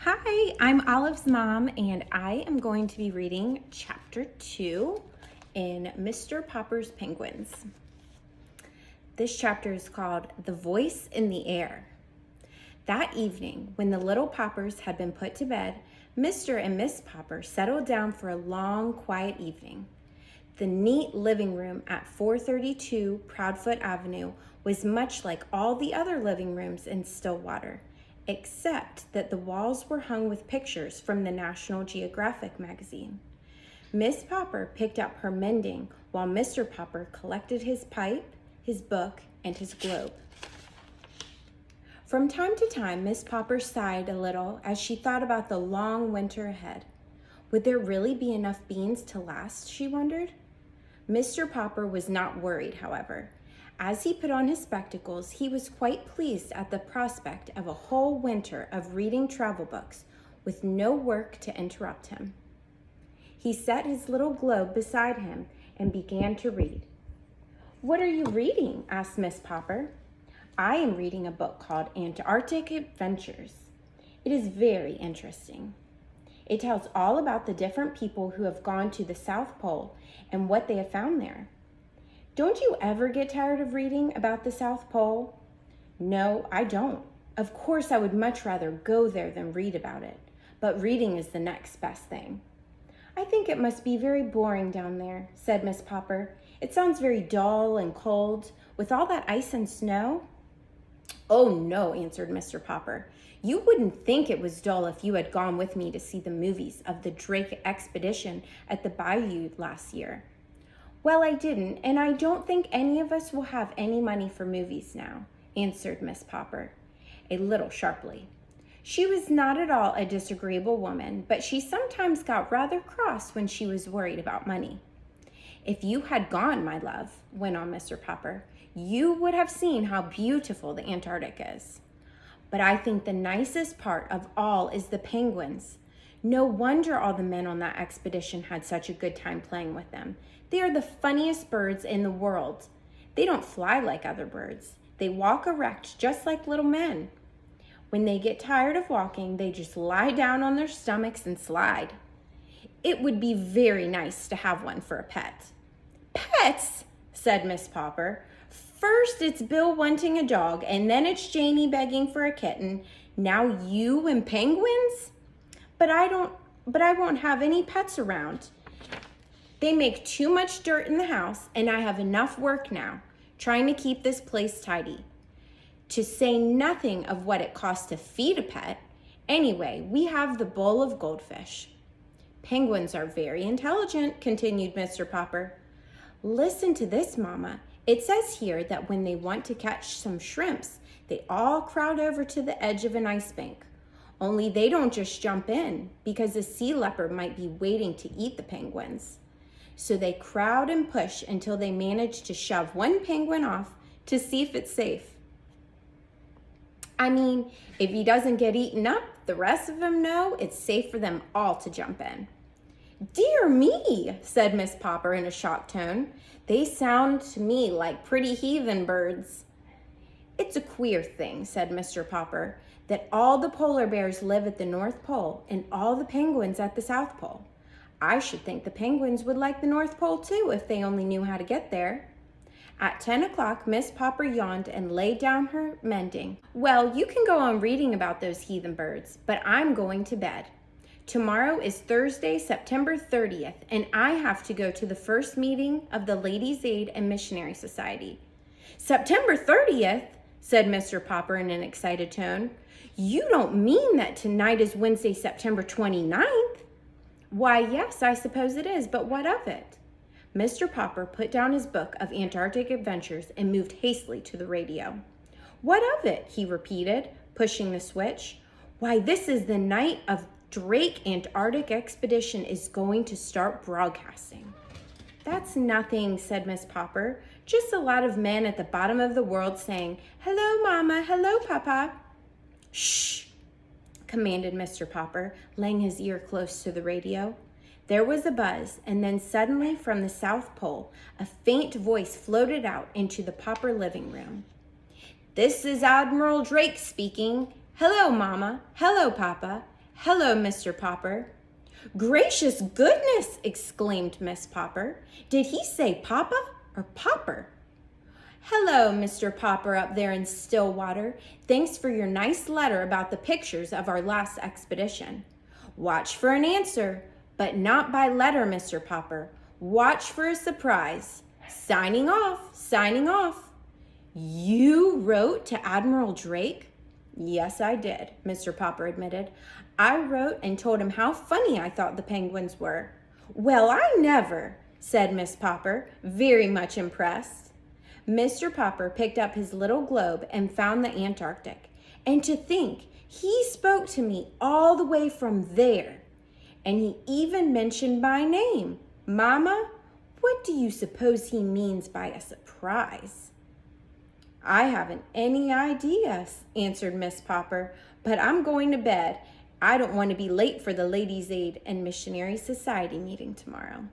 Hi, I'm Olive's mom, and I am going to be reading chapter 2 in Mr. Popper's Penguins. This chapter is called The Voice in the Air. That evening, when the little Poppers had been put to bed, Mr. and Miss Popper settled down for a long, quiet evening. The neat living room at 432 Proudfoot Avenue was much like all the other living rooms in Stillwater, except that the walls were hung with pictures from the National Geographic magazine. Miss Popper picked up her mending while Mr. Popper collected his pipe, his book, and his globe. From time to time, Miss Popper sighed a little as she thought about the long winter ahead. Would there really be enough beans to last, she wondered? Mr. Popper was not worried, however. As he put on his spectacles, he was quite pleased at the prospect of a whole winter of reading travel books with no work to interrupt him. He set his little globe beside him and began to read. "What are you reading?" asked Miss Popper. "I am reading a book called Antarctic Adventures. It is very interesting. It tells all about the different people who have gone to the South Pole and what they have found there. Don't you ever get tired of reading about the South Pole?" "No, I don't. Of course, I would much rather go there than read about it, but reading is the next best thing." "I think it must be very boring down there," said Miss Popper. "It sounds very dull and cold, with all that ice and snow." "Oh, no," answered Mr. Popper. "You wouldn't think it was dull if you had gone with me to see the movies of the Drake expedition at the Bayou last year." "Well, I didn't, and I don't think any of us will have any money for movies now," answered Miss Popper, a little sharply. She was not at all a disagreeable woman, but she sometimes got rather cross when she was worried about money. "If you had gone, my love," went on Mr. Popper, "you would have seen how beautiful the Antarctic is. But I think the nicest part of all is the penguins. No wonder all the men on that expedition had such a good time playing with them. They are the funniest birds in the world. They don't fly like other birds. They walk erect just like little men. When they get tired of walking, they just lie down on their stomachs and slide. It would be very nice to have one for a pet." "Pets?" said Miss Popper. "First it's Bill wanting a dog, and then it's Janie begging for a kitten. Now you and penguins? But I won't have any pets around. They make too much dirt in the house, and I have enough work now, trying to keep this place tidy. To say nothing of what it costs to feed a pet. Anyway, we have the bowl of goldfish." "Penguins are very intelligent," continued Mr. Popper. "Listen to this, Mama. It says here that when they want to catch some shrimps, they all crowd over to the edge of an ice bank. Only they don't just jump in, because a sea leopard might be waiting to eat the penguins. So they crowd and push until they manage to shove one penguin off to see if it's safe. I mean, if he doesn't get eaten up, the rest of them know it's safe for them all to jump in." "Dear me," said Miss Popper in a shocked tone. "They sound to me like pretty heathen birds." "It's a queer thing," said Mr. Popper, "that all the polar bears live at the North Pole and all the penguins at the South Pole. I should think the penguins would like the North Pole too if they only knew how to get there." At 10 o'clock, Miss Popper yawned and laid down her mending. "Well, you can go on reading about those heathen birds, but I'm going to bed. Tomorrow is Thursday, September 30th, and I have to go to the first meeting of the Ladies' Aid and Missionary Society." "September 30th?" said Mr. Popper in an excited tone. "You don't mean that tonight is Wednesday, September 29th? "Why, yes, I suppose it is, but what of it?" Mr. Popper put down his book of Antarctic adventures and moved hastily to the radio. "What of it?" he repeated, pushing the switch. "Why, this is the night of Drake Antarctic expedition is going to start broadcasting." "That's nothing," said Miss Popper. "Just a lot of men at the bottom of the world saying, 'Hello, Mama, hello, Papa.'" "Shh," commanded Mr. Popper, laying his ear close to the radio. There was a buzz, and then suddenly from the South Pole, a faint voice floated out into the Popper living room. "This is Admiral Drake speaking. Hello, Mama. Hello, Papa. "Hello, Mr. Popper." "Gracious goodness!" exclaimed Miss Popper. "Did he say Papa or Popper?" "Hello, Mr. Popper up there in Stillwater. Thanks for your nice letter about the pictures of our last expedition. Watch for an answer, but not by letter, Mr. Popper. Watch for a surprise. Signing off, signing off." "You wrote to Admiral Drake?" "Yes, I did," Mr. Popper admitted. "I wrote and told him how funny I thought the penguins were." "Well, I never," said Miss Popper, very much impressed. Mr. Popper picked up his little globe and found the Antarctic. "And to think, he spoke to me all the way from there. And he even mentioned my name. Mama, what do you suppose he means by a surprise?" "I haven't any idea," answered Miss Popper, "but I'm going to bed. I don't want to be late for the Ladies' Aid and Missionary Society meeting tomorrow."